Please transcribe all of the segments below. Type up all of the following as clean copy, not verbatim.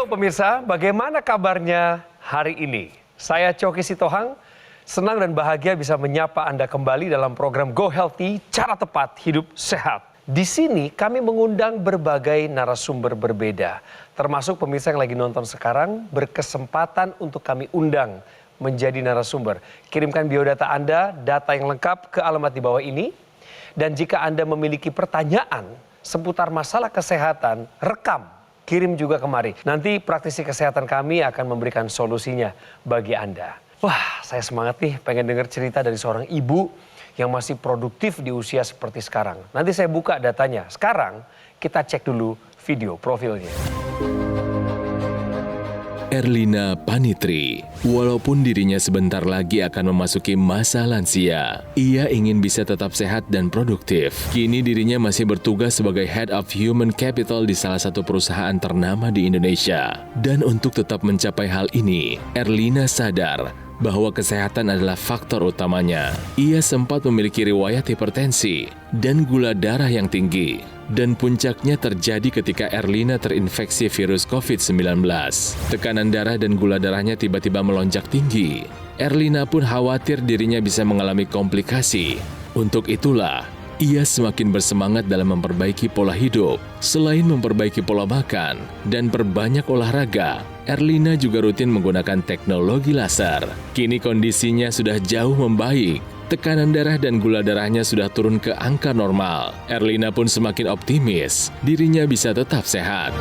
Halo pemirsa, bagaimana kabarnya hari ini? Saya Coki Sitohang, senang dan bahagia bisa menyapa Anda kembali dalam program Go Healthy, Cara Tepat Hidup Sehat. Di sini kami mengundang berbagai narasumber berbeda, termasuk pemirsa yang lagi nonton sekarang berkesempatan untuk kami undang menjadi narasumber. Kirimkan biodata Anda, data yang lengkap ke alamat di bawah ini. Dan jika Anda memiliki pertanyaan seputar masalah kesehatan, rekam. Kirim juga kemari. Nanti praktisi kesehatan kami akan memberikan solusinya bagi Anda. Wah, saya semangat nih pengen dengar cerita dari seorang ibu yang masih produktif di usia seperti sekarang. Nanti saya buka datanya. Sekarang kita cek dulu video profilnya. Erlina Panitri, walaupun dirinya sebentar lagi akan memasuki masa lansia, ia ingin bisa tetap sehat dan produktif. Kini dirinya masih bertugas sebagai Head of Human Capital di salah satu perusahaan ternama di Indonesia. Dan untuk tetap mencapai hal ini, Erlina sadar bahwa kesehatan adalah faktor utamanya. Ia sempat memiliki riwayat hipertensi dan gula darah yang tinggi. Dan puncaknya terjadi ketika Erlina terinfeksi virus COVID-19. Tekanan darah dan gula darahnya tiba-tiba melonjak tinggi. Erlina pun khawatir dirinya bisa mengalami komplikasi. Untuk itulah, ia semakin bersemangat dalam memperbaiki pola hidup. Selain memperbaiki pola makan dan perbanyak olahraga, Erlina juga rutin menggunakan teknologi laser. Kini kondisinya sudah jauh membaik. Tekanan darah dan gula darahnya sudah turun ke angka normal. Erlina pun semakin optimis dirinya bisa tetap sehat.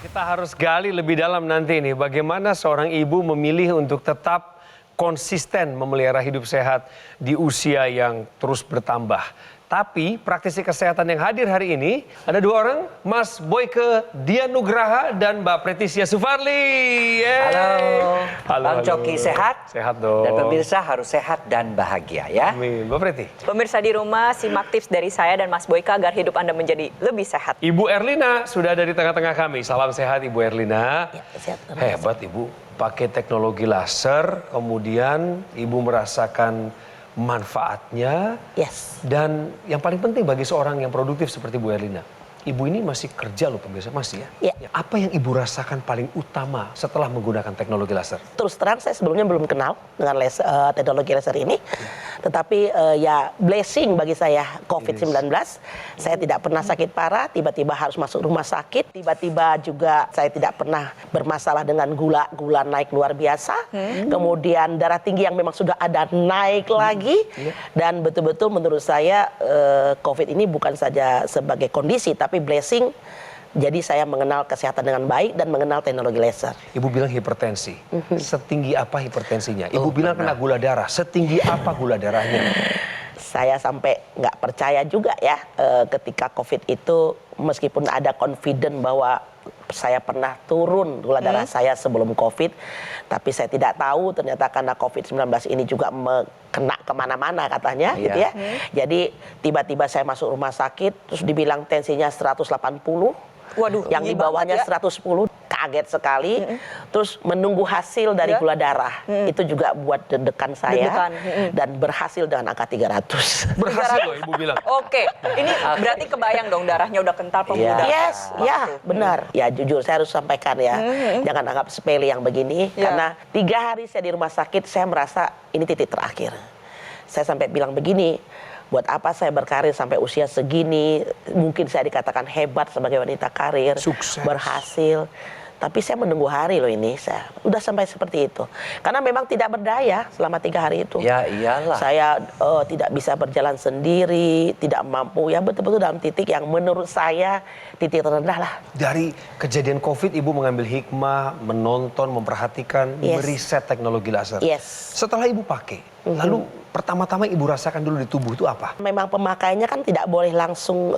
Kita harus gali lebih dalam nanti nih bagaimana seorang ibu memilih untuk tetap konsisten memelihara hidup sehat di usia yang terus bertambah. Tapi praktisi kesehatan yang hadir hari ini ada dua orang, Mas Boyke Dianugraha dan Mbak Pretisia Sufarli. Halo. Bang Coki sehat? Sehat dong. Dan pemirsa harus sehat dan bahagia ya. Amin. Mbak Preti. Pemirsa di rumah, simak tips dari saya dan Mas Boyke agar hidup Anda menjadi lebih sehat. Ibu Erlina sudah ada di tengah-tengah kami. Salam sehat Ibu Erlina. Ya, sehat. Hebat Ibu. Pakai teknologi laser, kemudian Ibu merasakan manfaatnya. Yes. Dan yang paling penting bagi seorang yang produktif seperti Bu Erlina, Ibu ini masih kerja loh pemirsa, masih ya? Iya. Apa yang Ibu rasakan paling utama setelah menggunakan teknologi laser? Terus terang saya sebelumnya belum kenal dengan teknologi laser ini. Tetapi ya blessing bagi saya COVID-19. Saya tidak pernah sakit parah, tiba-tiba harus masuk rumah sakit. Tiba-tiba juga saya tidak pernah bermasalah dengan gula naik luar biasa. Kemudian darah tinggi yang memang sudah ada naik lagi. Dan betul-betul menurut saya COVID ini bukan saja sebagai kondisi, tapi blessing. Jadi saya mengenal kesehatan dengan baik dan mengenal teknologi laser. Ibu bilang hipertensi. Setinggi apa hipertensinya? Ibu bilang kena gula darah. Setinggi apa gula darahnya? Saya sampai nggak percaya juga ya ketika COVID itu, meskipun ada confident bahwa saya pernah turun gula darah saya sebelum COVID, tapi saya tidak tahu ternyata karena COVID-19 ini juga kena kemana-mana katanya, gitu ya. Jadi tiba-tiba saya masuk rumah sakit, terus dibilang tensinya 180. Waduh, yang di bawahnya 110, kaget sekali. Terus menunggu hasil dari gula darah. Itu juga buat deg-degan saya. Dan berhasil dengan angka 300. Berhasil loh Ibu bilang. Oke, ini berarti kebayang dong darahnya udah kental pembuluh darah. Yes, ya benar. Ya jujur saya harus sampaikan ya. Jangan anggap sepele yang begini. Karena 3 hari saya di rumah sakit, saya merasa ini titik terakhir. Saya sampai bilang begini, buat apa saya berkarir sampai usia segini, mungkin saya dikatakan hebat sebagai wanita karir, sukses, berhasil. Tapi saya menunggu hari loh ini, saya udah sampai seperti itu. Karena memang tidak berdaya selama 3 hari itu. Ya iyalah. Saya tidak bisa berjalan sendiri, tidak mampu, ya betul-betul dalam titik yang menurut saya titik terendah lah. Dari kejadian COVID Ibu mengambil hikmah, menonton, memperhatikan, meriset teknologi laser. Setelah Ibu pakai, lalu pertama-tama Ibu rasakan dulu di tubuh itu apa? Memang pemakaiannya kan tidak boleh langsung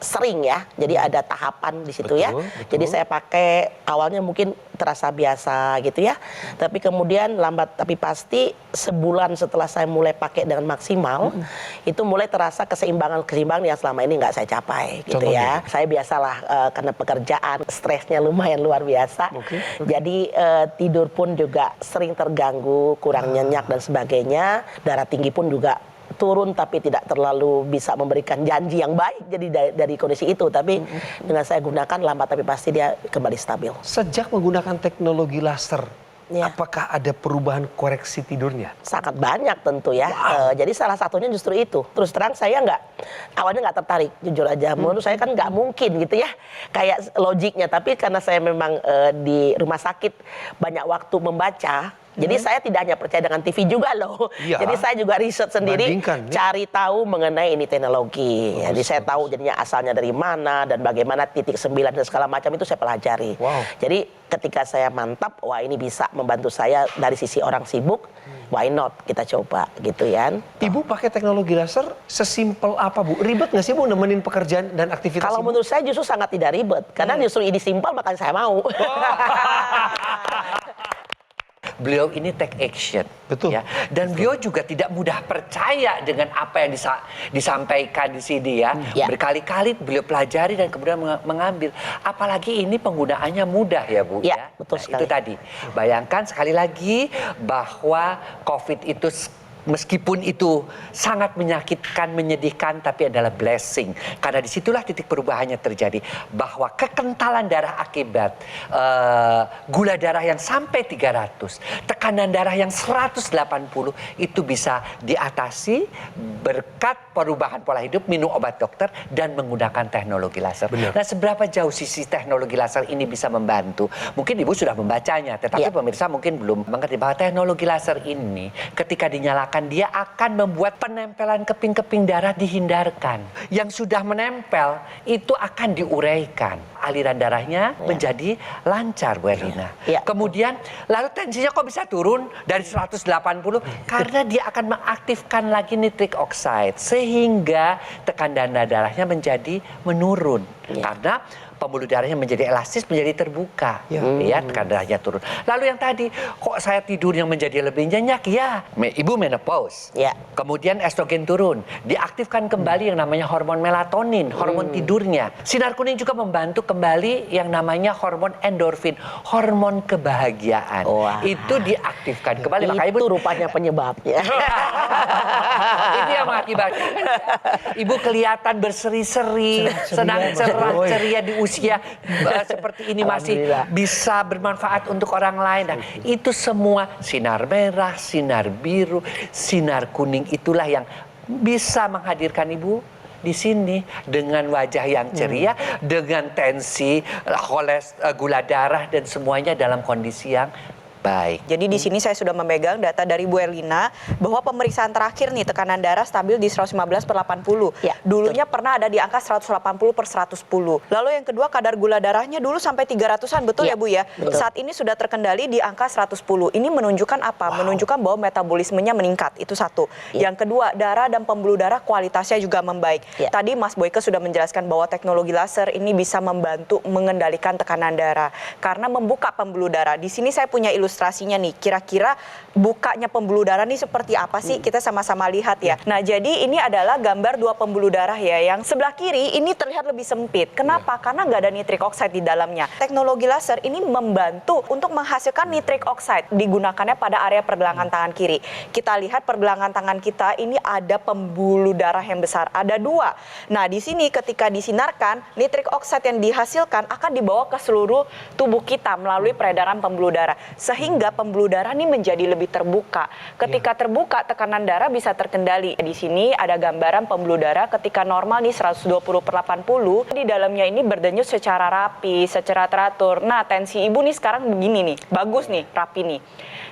sering ya. Jadi ada tahapan di situ ya. Jadi saya pakai awalnya mungkin terasa biasa gitu ya. Tapi kemudian lambat tapi pasti sebulan setelah saya mulai pakai dengan maksimal, itu mulai terasa keseimbangan yang selama ini nggak saya capai gitu. Contohnya? Ya. Saya biasalah karena pekerjaan, stresnya lumayan luar biasa. Jadi tidur pun juga sering terganggu, kurang nyenyak dan sebagainya. Darah tinggi pun juga turun tapi tidak terlalu bisa memberikan janji yang baik jadi dari kondisi itu, tapi dengan saya gunakan lambat tapi pasti dia kembali stabil. Sejak menggunakan teknologi laser, Ya. apakah ada perubahan koreksi tidurnya? Sangat banyak tentu ya. Jadi salah satunya justru itu. Terus terang saya awalnya nggak tertarik, jujur aja. Menurut saya kan nggak mungkin gitu ya, kayak logiknya. Tapi karena saya memang di rumah sakit banyak waktu membaca. Jadi saya tidak hanya percaya dengan TV juga loh. Iya. Jadi saya juga riset sendiri, Bandingkan, ya. cari tahu mengenai ini teknologi. Jadi saya tahu jadinya asalnya dari mana dan bagaimana titik 9 dan segala macam itu saya pelajari. Wow. Jadi ketika saya mantap, wah ini bisa membantu saya dari sisi orang sibuk, why not kita coba gitu ya. Ibu pakai teknologi laser sesimpel apa Bu? Ribet nggak sih Bu nemenin pekerjaan dan aktivitas Kalau Ibu? menurut saya justru sangat tidak ribet, karena justru ini simpel makanya saya mau. Beliau ini take action. Betul. Ya. Dan beliau juga tidak mudah percaya dengan apa yang disampaikan di sini ya. Ya. Berkali-kali beliau pelajari dan kemudian mengambil. Apalagi ini penggunaannya mudah ya Bu. Ya, betul sekali. Itu tadi. Bayangkan sekali lagi bahwa COVID itu meskipun itu sangat menyakitkan, menyedihkan, tapi adalah blessing. Karena disitulah titik perubahannya terjadi. Bahwa kekentalan darah akibat gula darah yang sampai 300, tekanan darah yang 180, itu bisa diatasi berkat perubahan pola hidup, minum obat dokter, dan menggunakan teknologi laser. Benar. Nah, seberapa jauh sisi teknologi laser ini bisa membantu? Mungkin Ibu sudah membacanya, tetapi Ya. pemirsa mungkin belum mengerti bahwa teknologi laser ini ketika dinyalakan dia akan membuat penempelan keping-keping darah dihindarkan. Yang sudah menempel itu akan diuraikan. Aliran darahnya menjadi lancar, Bu Erlina. Ya. Kemudian lalu tensinya kok bisa turun dari 180? Karena dia akan mengaktifkan lagi nitrik oxide sehingga tekanan darahnya menjadi menurun. Karena pembuluh darahnya menjadi elastis, menjadi terbuka. Ya, tekanan darahnya turun. Lalu yang tadi, kok saya tidur yang menjadi lebih nyenyak? Ya, Ibu menopause. Ya. Kemudian estrogen turun. Diaktifkan kembali yang namanya hormon melatonin, hormon tidurnya. Sinar kuning juga membantu kembali yang namanya hormon endorfin, hormon kebahagiaan. Wah. Itu diaktifkan kembali. Maka Ibu Itu rupanya penyebabnya. ini yang mengakibatkan Ibu kelihatan berseri-seri, senang cerah ceria di usia seperti ini masih Alhamdulillah. bisa bermanfaat untuk orang lain. Nah, itu semua sinar merah, sinar biru, sinar kuning itulah yang bisa menghadirkan Ibu di sini dengan wajah yang ceria, dengan tensi, gula darah dan semuanya dalam kondisi yang baik. Jadi di sini saya sudah memegang data dari Bu Erlina bahwa pemeriksaan terakhir nih tekanan darah stabil di 115/80. Ya, Dulunya pernah ada di angka 180/110. Lalu yang kedua kadar gula darahnya dulu sampai 300-an, betul ya Bu ya? betul. Saat ini sudah terkendali di angka 110. Ini menunjukkan apa? Menunjukkan bahwa metabolismenya meningkat. Itu satu. Ya. Yang kedua, darah dan pembuluh darah kualitasnya juga membaik. Ya. Tadi Mas Boyke sudah menjelaskan bahwa teknologi laser ini bisa membantu mengendalikan tekanan darah karena membuka pembuluh darah. Di sini saya punya ilustrasinya nih, kira-kira bukanya pembuluh darah nih seperti apa sih? Kita sama-sama lihat ya. Nah, jadi ini adalah gambar dua pembuluh darah ya, yang sebelah kiri ini terlihat lebih sempit. Kenapa? Karena nggak ada nitrik oxide di dalamnya. Teknologi laser ini membantu untuk menghasilkan nitrik oxide, digunakannya pada area pergelangan tangan kiri. Kita lihat pergelangan tangan kita ini ada pembuluh darah yang besar, ada dua. Nah, di sini ketika disinarkan, nitrik oxide yang dihasilkan akan dibawa ke seluruh tubuh kita melalui peredaran pembuluh darah. Sehingga pembuluh darah ini menjadi lebih terbuka. Ketika terbuka, tekanan darah bisa terkendali. Di sini ada gambaran pembuluh darah ketika normal nih 120/80. Di dalamnya ini berdenyut secara rapi, secara teratur. Nah, tensi ibu nih sekarang begini nih, bagus nih, rapi nih.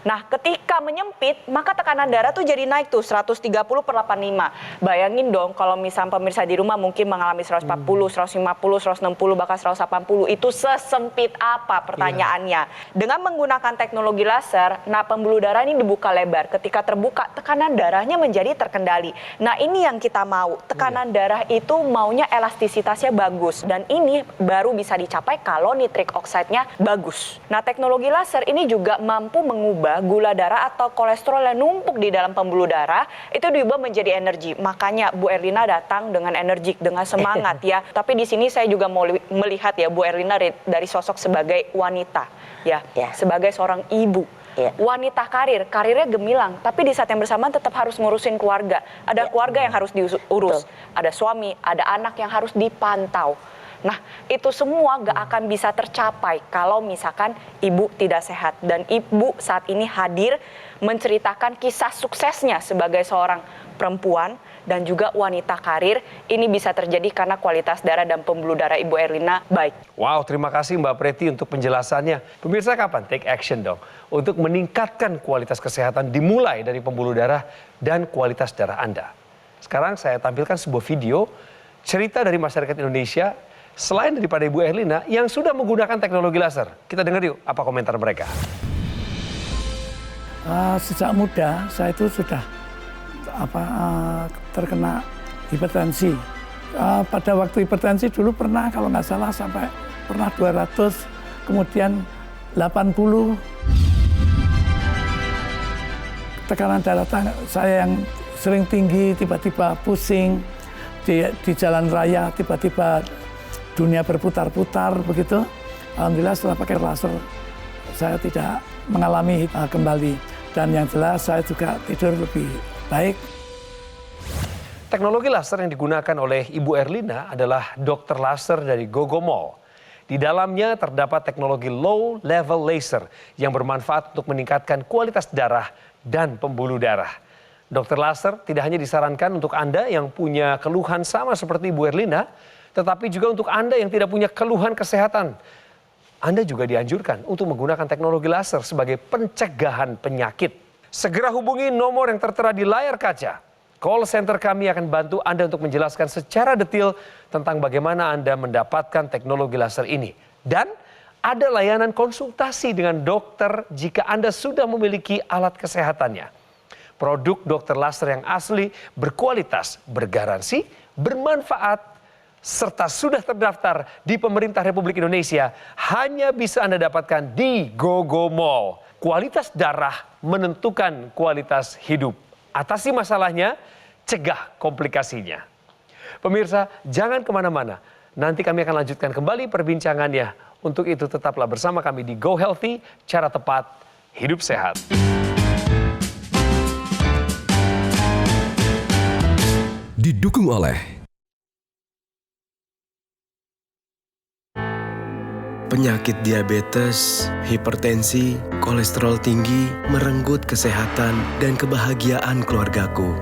Nah, ketika menyempit, maka tekanan darah tuh jadi naik tuh 130/85. Bayangin dong kalau misal pemirsa di rumah mungkin mengalami 140, 150, 160, bahkan 180. Itu sesempit apa pertanyaannya? Dengan menggunakan teknologi laser, nah pembuluh darah ini dibuka lebar. Ketika terbuka, tekanan darahnya menjadi terkendali. Nah, ini yang kita mau. Tekanan darah itu maunya elastisitasnya bagus. Dan ini baru bisa dicapai kalau nitrik oxide-nya bagus. Nah, teknologi laser ini juga mampu mengubah gula darah atau kolesterol yang numpuk di dalam pembuluh darah itu diubah menjadi energi. Makanya Bu Erlina datang dengan energik, dengan semangat ya. Tapi di sini saya juga mau melihat ya Bu Erlina dari sosok sebagai wanita ya, sebagai seorang ibu. Iya. Wanita karirnya gemilang, tapi di saat yang bersamaan tetap harus ngurusin keluarga. Ada keluarga yang harus diurus, ada suami, ada anak yang harus dipantau. Nah, itu semua gak akan bisa tercapai kalau misalkan ibu tidak sehat. Dan ibu saat ini hadir menceritakan kisah suksesnya sebagai seorang perempuan dan juga wanita karir. Ini bisa terjadi karena kualitas darah dan pembuluh darah Ibu Erlina baik. Wow, terima kasih Mbak Preti untuk penjelasannya. Pemirsa, kapan take action dong untuk meningkatkan kualitas kesehatan dimulai dari pembuluh darah dan kualitas darah Anda. Sekarang saya tampilkan sebuah video cerita dari masyarakat Indonesia selain daripada Ibu Erlina yang sudah menggunakan teknologi laser. Kita dengar yuk apa komentar mereka. Sejak muda saya itu sudah terkena hipertensi. Pada waktu hipertensi dulu pernah kalau nggak salah sampai pernah 200, kemudian 80. Tekanan darah saya yang sering tinggi, tiba-tiba pusing di jalan raya, tiba-tiba dunia berputar-putar begitu. Alhamdulillah setelah pakai laser saya tidak mengalami kembali. Dan yang jelas saya juga tidur lebih baik. Teknologi laser yang digunakan oleh Ibu Erlina adalah dokter laser dari Gogomol. Di dalamnya terdapat teknologi low level laser yang bermanfaat untuk meningkatkan kualitas darah dan pembuluh darah. Dokter laser tidak hanya disarankan untuk Anda yang punya keluhan sama seperti Ibu Erlina, tetapi juga untuk Anda yang tidak punya keluhan kesehatan. Anda juga dianjurkan untuk menggunakan teknologi laser sebagai pencegahan penyakit. Segera hubungi nomor yang tertera di layar kaca. Call center kami akan bantu Anda untuk menjelaskan secara detail tentang bagaimana Anda mendapatkan teknologi laser ini. Dan ada layanan konsultasi dengan dokter jika Anda sudah memiliki alat kesehatannya. Produk dokter laser yang asli, berkualitas, bergaransi, bermanfaat, serta sudah terdaftar di pemerintah Republik Indonesia hanya bisa Anda dapatkan di Gogomol. Kualitas darah menentukan kualitas hidup. Atasi masalahnya, cegah komplikasinya. Pemirsa, jangan kemana-mana. Nanti kami akan lanjutkan kembali perbincangannya. Untuk itu tetaplah bersama kami di Go Healthy, cara tepat, hidup sehat. Didukung oleh penyakit diabetes, hipertensi, kolesterol tinggi, merenggut kesehatan dan kebahagiaan keluargaku.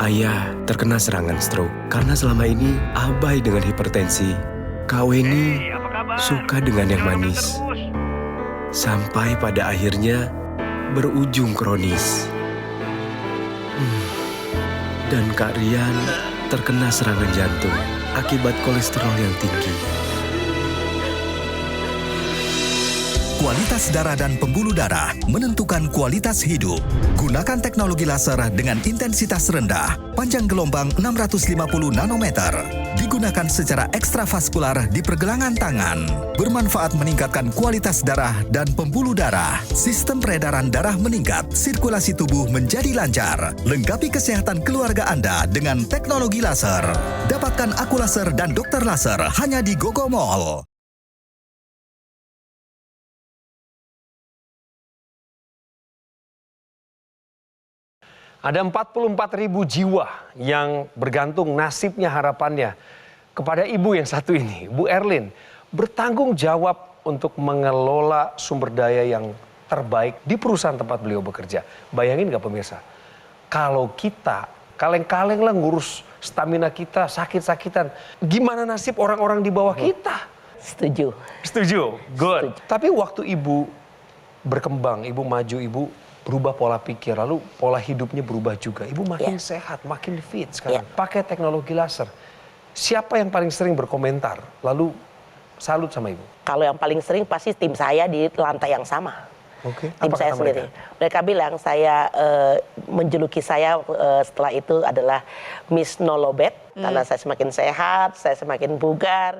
Ayah terkena serangan stroke karena selama ini abai dengan hipertensi. Kak Weni suka dengan yang manis. Sampai pada akhirnya berujung kronis. Dan Kak Rian terkena serangan jantung akibat kolesterol yang tinggi. Kualitas darah dan pembuluh darah menentukan kualitas hidup. Gunakan teknologi laser dengan intensitas rendah, panjang gelombang 650 nanometer. Digunakan secara ekstravaskular di pergelangan tangan. Bermanfaat meningkatkan kualitas darah dan pembuluh darah. Sistem peredaran darah meningkat, sirkulasi tubuh menjadi lancar. Lengkapi kesehatan keluarga Anda dengan teknologi laser. Dapatkan Aku Laser dan Dokter Laser hanya di Gogomol. Ada 44.000 jiwa yang bergantung nasibnya harapannya kepada ibu yang satu ini, Bu Erlin, bertanggung jawab untuk mengelola sumber daya yang terbaik di perusahaan tempat beliau bekerja. Bayangin nggak pemirsa, kalau kita kaleng-kaleng lah ngurus stamina kita, sakit-sakitan, gimana nasib orang-orang di bawah kita? Setuju. Setuju, good. Tapi waktu ibu berkembang, ibu maju, ibu berubah pola pikir, lalu pola hidupnya berubah juga. Ibu makin sehat, makin fit sekarang. Pakai teknologi laser. Siapa yang paling sering berkomentar? Lalu salut sama ibu? Kalau yang paling sering pasti tim saya di lantai yang sama. Oke. Tim Apa saya kata sendiri. Mereka bilang saya menjuluki saya setelah itu adalah Miss Nolobet. Karena saya semakin sehat, saya semakin bugar.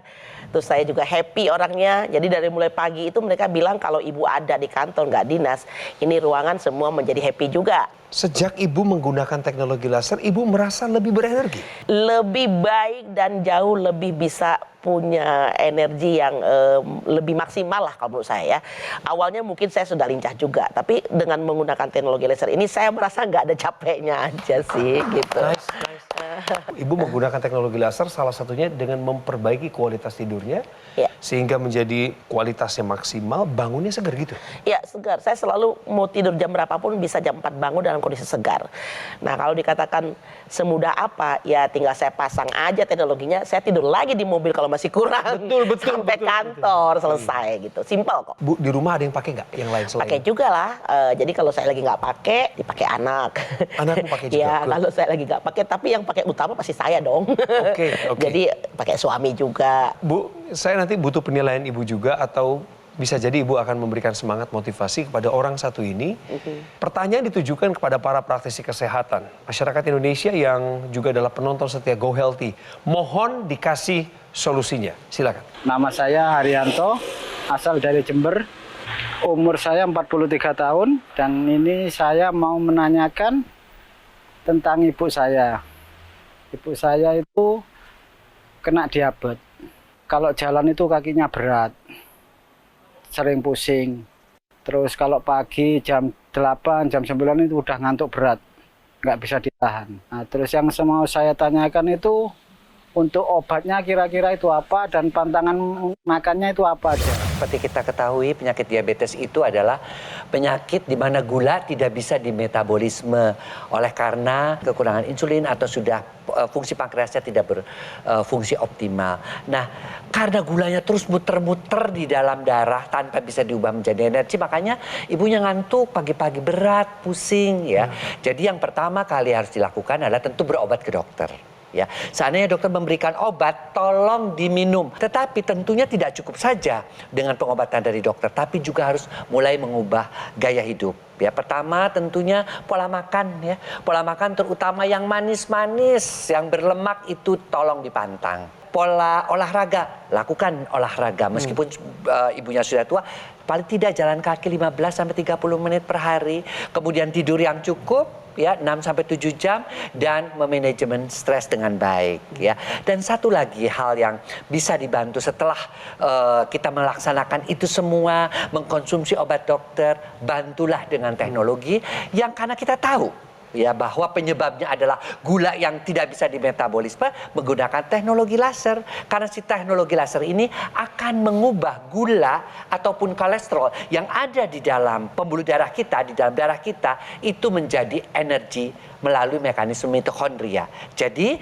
Terus saya juga happy orangnya. Jadi dari mulai pagi itu mereka bilang kalau ibu ada di kantor nggak dinas, ini ruangan semua menjadi happy juga. Sejak Ibu menggunakan teknologi laser, Ibu merasa lebih berenergi? Lebih baik dan jauh lebih bisa punya energi yang lebih maksimal lah kalau menurut saya ya. Awalnya mungkin saya sudah lincah juga, tapi dengan menggunakan teknologi laser ini saya merasa nggak ada capeknya aja sih gitu. Nice. Ibu menggunakan teknologi laser salah satunya dengan memperbaiki kualitas tidurnya, Ya. sehingga menjadi kualitasnya maksimal, bangunnya segar gitu. Ya segar, saya selalu mau tidur jam berapapun bisa jam 4 bangun dalam kondisi segar. Nah kalau dikatakan semudah apa, ya tinggal saya pasang aja teknologinya, saya tidur lagi di mobil kalau masih kurang. Betul, sampai kantor selesai gitu, simple kok. Bu, di rumah ada yang pakai nggak yang lain selain? Pakai juga lah, jadi kalau saya lagi nggak pakai, dipakai anak. Anakmu pakai juga? Ya Good. kalau saya lagi nggak pakai, tapi yang pakai utama pasti saya dong. Oke. Jadi pakai suami juga. Bu, saya nanti butuh penilaian Ibu juga, atau bisa jadi Ibu akan memberikan semangat motivasi kepada orang satu ini. Pertanyaan ditujukan kepada para praktisi kesehatan, masyarakat Indonesia yang juga adalah penonton setia Go Healthy. Mohon dikasih solusinya. Silakan. Nama saya Haryanto, asal dari Jember. Umur saya 43 tahun dan ini saya mau menanyakan tentang ibu saya. Ibu saya itu kena diabetes. Kalau jalan itu kakinya berat, sering pusing. Terus kalau pagi jam 8, jam 9 itu udah ngantuk berat, nggak bisa ditahan. Nah, terus yang mau saya tanyakan itu untuk obatnya kira-kira itu apa dan pantangan makannya itu apa aja. Seperti kita ketahui, penyakit diabetes itu adalah penyakit di mana gula tidak bisa dimetabolisme oleh karena kekurangan insulin atau sudah fungsi pankreasnya tidak berfungsi optimal. Nah, karena gulanya terus muter-muter di dalam darah tanpa bisa diubah menjadi energi, makanya ibunya ngantuk, pagi-pagi berat, pusing ya. Jadi yang pertama kali harus dilakukan adalah tentu berobat ke dokter. Ya, seandainya dokter memberikan obat, tolong diminum. Tetapi tentunya tidak cukup saja dengan pengobatan dari dokter, tapi juga harus mulai mengubah gaya hidup. Ya, pertama tentunya pola makan ya. Pola makan terutama yang manis-manis, yang berlemak itu tolong dipantang. Pola olahraga, lakukan olahraga meskipun ibunya sudah tua, paling tidak jalan kaki 15 sampai 30 menit per hari. Kemudian tidur yang cukup ya 6 sampai 7 jam dan memanajemen stres dengan baik ya. Dan satu lagi hal yang bisa dibantu setelah kita melaksanakan itu semua, mengkonsumsi obat dokter, bantulah dengan teknologi yang karena kita tahu ya bahwa penyebabnya adalah gula yang tidak bisa dimetabolisme, menggunakan teknologi laser. Karena si teknologi laser ini akan mengubah gula ataupun kolesterol yang ada di dalam pembuluh darah kita, di dalam darah kita, itu menjadi energi melalui mekanisme mitokondria. Jadi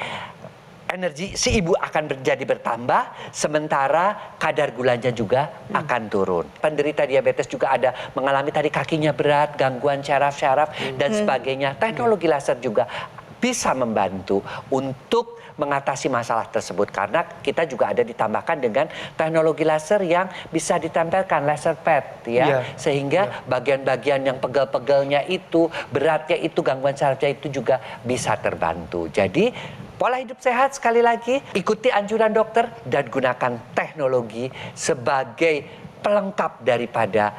energi si ibu akan menjadi bertambah, sementara kadar gulanya juga akan turun. Penderita diabetes juga ada mengalami tadi kakinya berat, gangguan syaraf-syaraf dan sebagainya. Teknologi laser juga bisa membantu untuk mengatasi masalah tersebut karena kita juga ada ditambahkan dengan teknologi laser yang bisa ditempelkan laser pad ya, sehingga bagian-bagian yang pegel-pegelnya itu, beratnya itu, gangguan syarafnya itu juga bisa terbantu. Jadi pola hidup sehat sekali lagi, ikuti anjuran dokter dan gunakan teknologi sebagai pelengkap daripada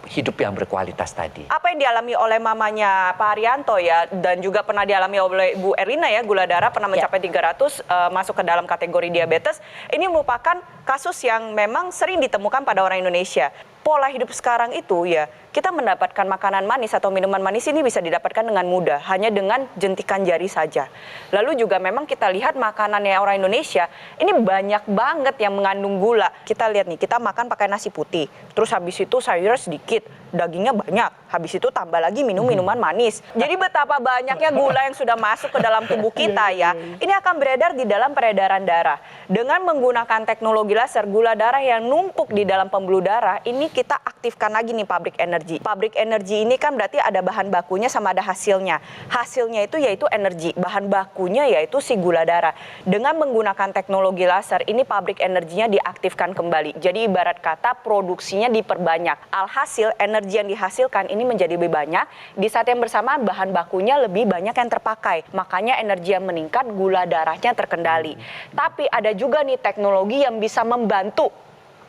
hidup yang berkualitas tadi. Apa yang dialami oleh mamanya Pak Haryanto ya, dan juga pernah dialami oleh Bu Erlina ya, gula darah pernah mencapai 300, masuk ke dalam kategori diabetes. Ini merupakan kasus yang memang sering ditemukan pada orang Indonesia. Pola hidup sekarang itu ya, kita mendapatkan makanan manis atau minuman manis ini bisa didapatkan dengan mudah, hanya dengan jentikan jari saja. Lalu juga memang kita lihat makanannya orang Indonesia, ini banyak banget yang mengandung gula. Kita lihat nih, kita makan pakai nasi putih, terus habis itu sayurnya sedikit, dagingnya banyak, habis itu tambah lagi minum minuman manis. Jadi betapa banyaknya gula yang sudah masuk ke dalam tubuh kita ya, ini akan beredar di dalam peredaran darah. Dengan menggunakan teknologi laser, gula darah yang numpuk di dalam pembuluh darah, ini kita aktifkan lagi nih pabrik energi. Pabrik energi ini kan berarti ada bahan bakunya sama ada hasilnya. Hasilnya itu yaitu energi, bahan bakunya yaitu si gula darah. Dengan menggunakan teknologi laser, ini pabrik energinya diaktifkan kembali. Jadi ibarat kata produksinya diperbanyak. Alhasil energi yang dihasilkan ini menjadi lebih banyak. Di saat yang bersamaan bahan bakunya lebih banyak yang terpakai. Makanya energi yang meningkat, gula darahnya terkendali. Tapi ada juga nih teknologi yang bisa membantu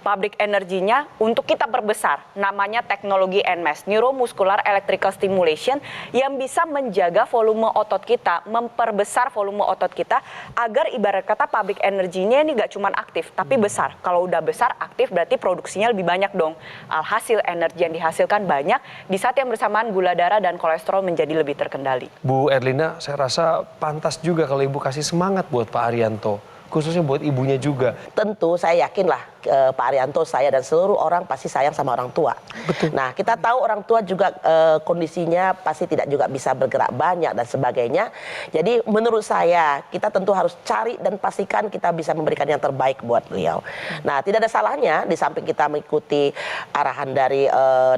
pabrik energinya untuk kita perbesar. Namanya teknologi NMES, Neuromuscular Electrical Stimulation, yang bisa menjaga volume otot kita, memperbesar volume otot kita, agar ibarat kata pabrik energinya ini gak cuma aktif, tapi besar. Kalau udah besar, aktif, berarti produksinya lebih banyak dong. Alhasil energi yang dihasilkan banyak, di saat yang bersamaan gula darah dan kolesterol menjadi lebih terkendali. Bu Erlina, saya rasa pantas juga kalau Ibu kasih semangat buat Pak Arianto. Khususnya buat ibunya juga. Tentu saya yakinlah Pak Arianto, saya dan seluruh orang pasti sayang sama orang tua. Betul. Nah, kita tahu orang tua juga kondisinya pasti tidak juga bisa bergerak banyak dan sebagainya. Jadi menurut saya kita tentu harus cari dan pastikan kita bisa memberikan yang terbaik buat beliau. Nah, tidak ada salahnya di samping kita mengikuti arahan dari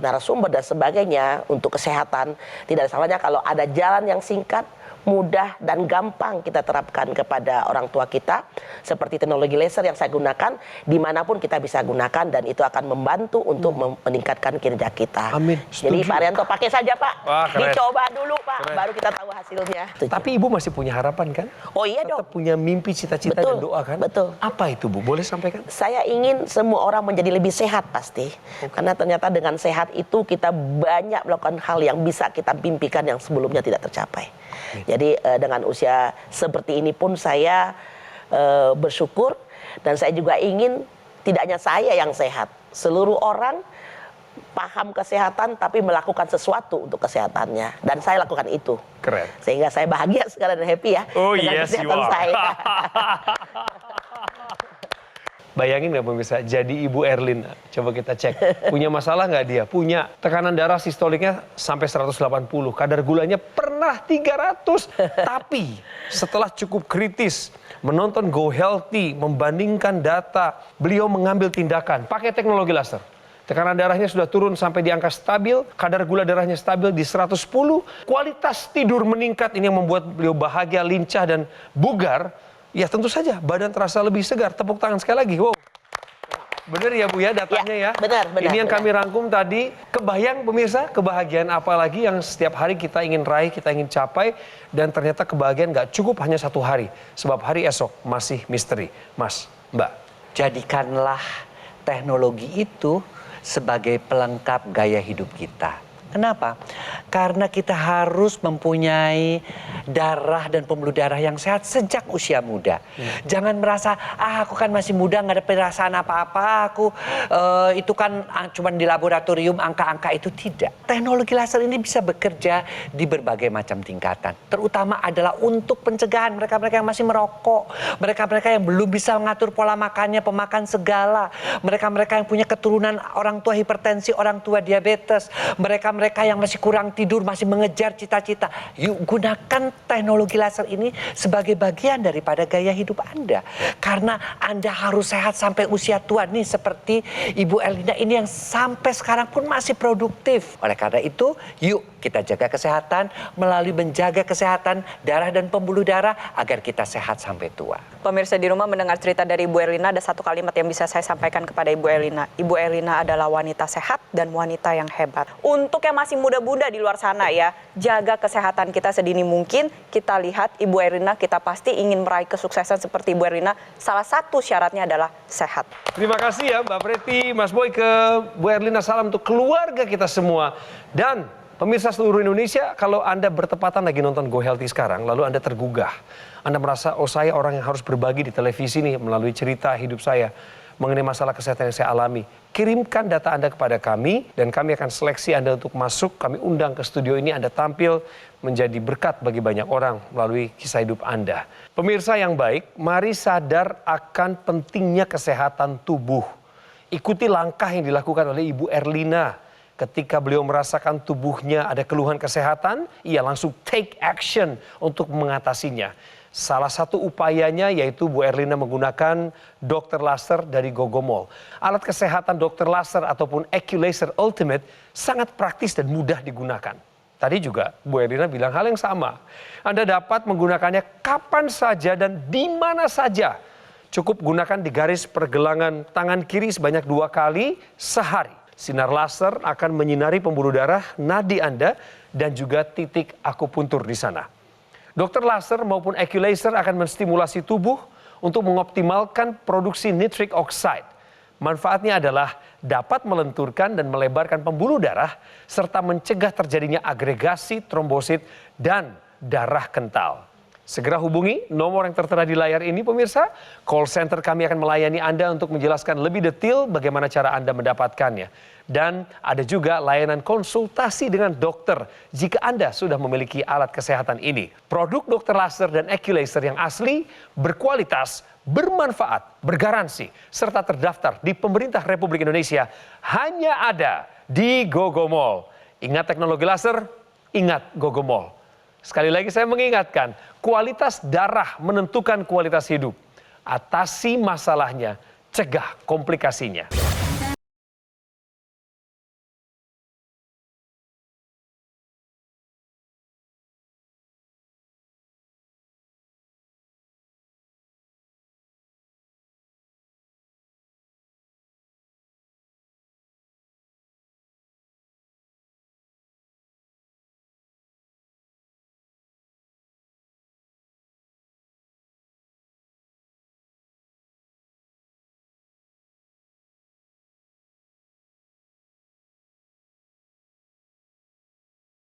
narasumber dan sebagainya untuk kesehatan. Tidak ada salahnya kalau ada jalan yang singkat, mudah dan gampang kita terapkan kepada orang tua kita, seperti teknologi laser yang saya gunakan dimanapun kita bisa gunakan, dan itu akan membantu untuk meningkatkan kinerja kita. Amin. Jadi Setuju. Pak Arianto pakai saja Pak. Wah, keren. Dicoba dulu Pak, Keren. baru kita tahu hasilnya. Tapi Ibu masih punya harapan kan? Oh iya Tetap dong. punya mimpi, cita-cita Betul, dan doa kan? betul. Apa itu Bu? Boleh sampaikan? Saya ingin semua orang menjadi lebih sehat pasti. Karena ternyata dengan sehat itu kita banyak melakukan hal yang bisa kita mimpikan yang sebelumnya tidak tercapai. Jadi dengan usia seperti ini pun saya bersyukur, dan saya juga ingin tidak hanya saya yang sehat, seluruh orang paham kesehatan tapi melakukan sesuatu untuk kesehatannya, dan saya lakukan itu. Keren. Sehingga saya bahagia sekarang dan happy ya Oh dengan yes, you kesehatan are. saya. Bayangin nggak pemirsa, jadi Ibu Erlina, coba kita cek. Punya masalah nggak dia? Punya. Tekanan darah sistoliknya sampai 180, kadar gulanya pernah 300. Tapi setelah cukup kritis, menonton Go Healthy, membandingkan data, beliau mengambil tindakan, pakai teknologi laser. Tekanan darahnya sudah turun sampai di angka stabil, kadar gula darahnya stabil di 110, kualitas tidur meningkat, ini yang membuat beliau bahagia, lincah, dan bugar. Ya tentu saja, badan terasa lebih segar. Tepuk tangan sekali lagi. Wow. Bener ya Bu ya datanya ya? Benar. Ini yang kami rangkum tadi. Kebayang pemirsa, kebahagiaan apa lagi yang setiap hari kita ingin raih, kita ingin capai. Dan ternyata kebahagiaan gak cukup hanya satu hari. Sebab hari esok masih misteri. Mas, Mbak. Jadikanlah teknologi itu sebagai pelengkap gaya hidup kita. Kenapa? Karena kita harus mempunyai darah dan pembuluh darah yang sehat sejak usia muda. Jangan merasa, aku kan masih muda, nggak ada perasaan apa-apa, aku itu kan cuma di laboratorium, angka-angka itu tidak. Teknologi laser ini bisa bekerja di berbagai macam tingkatan. Terutama adalah untuk pencegahan mereka-mereka yang masih merokok, mereka-mereka yang belum bisa mengatur pola makannya, pemakan segala, mereka-mereka yang punya keturunan orang tua hipertensi, orang tua diabetes, mereka yang masih kurang tidur, masih mengejar cita-cita. Yuk gunakan teknologi laser ini sebagai bagian daripada gaya hidup Anda. Karena Anda harus sehat sampai usia tua nih, seperti Ibu Erlina ini yang sampai sekarang pun masih produktif. Oleh karena itu, yuk kita jaga kesehatan melalui menjaga kesehatan darah dan pembuluh darah agar kita sehat sampai tua. Pemirsa di rumah mendengar cerita dari Ibu Erlina, ada satu kalimat yang bisa saya sampaikan kepada Ibu Erlina. Ibu Erlina adalah wanita sehat dan wanita yang hebat. Untuk yang masih muda-muda di luar sana ya, jaga kesehatan kita sedini mungkin. Kita lihat Ibu Erlina, kita pasti ingin meraih kesuksesan seperti Ibu Erlina. Salah satu syaratnya adalah sehat. Terima kasih ya Mbak Preti, Mas Boy, ke Bu Erlina. Salam untuk keluarga kita semua. Dan pemirsa seluruh Indonesia, kalau Anda bertepatan lagi nonton Go Healthy sekarang, lalu Anda tergugah. Anda merasa, oh saya orang yang harus berbagi di televisi nih melalui cerita hidup saya mengenai masalah kesehatan yang saya alami. Kirimkan data Anda kepada kami dan kami akan seleksi Anda untuk masuk. Kami undang ke studio ini, Anda tampil menjadi berkat bagi banyak orang melalui kisah hidup Anda. Pemirsa yang baik, mari sadar akan pentingnya kesehatan tubuh. Ikuti langkah yang dilakukan oleh Ibu Erlina. Ketika beliau merasakan tubuhnya ada keluhan kesehatan, ia langsung take action untuk mengatasinya. Salah satu upayanya yaitu Bu Erlina menggunakan dokter laser dari Gogomol. Alat kesehatan dokter laser ataupun AccuLaser Ultimate sangat praktis dan mudah digunakan. Tadi juga Bu Erlina bilang hal yang sama. Anda dapat menggunakannya kapan saja dan di mana saja. Cukup gunakan di garis pergelangan tangan kiri sebanyak 2 kali sehari. Sinar laser akan menyinari pembuluh darah, nadi Anda, dan juga titik akupuntur di sana. Dokter laser maupun AccuLaser akan menstimulasi tubuh untuk mengoptimalkan produksi nitric oxide. Manfaatnya adalah dapat melenturkan dan melebarkan pembuluh darah serta mencegah terjadinya agregasi trombosit dan darah kental. Segera hubungi nomor yang tertera di layar ini pemirsa. Call center kami akan melayani Anda untuk menjelaskan lebih detail bagaimana cara Anda mendapatkannya. Dan ada juga layanan konsultasi dengan dokter jika Anda sudah memiliki alat kesehatan ini. Produk dokter laser dan Equi-Laser yang asli, berkualitas, bermanfaat, bergaransi, serta terdaftar di pemerintah Republik Indonesia hanya ada di Gogomall. Ingat teknologi laser, ingat Gogomall. Sekali lagi saya mengingatkan, kualitas darah menentukan kualitas hidup. Atasi masalahnya, cegah komplikasinya.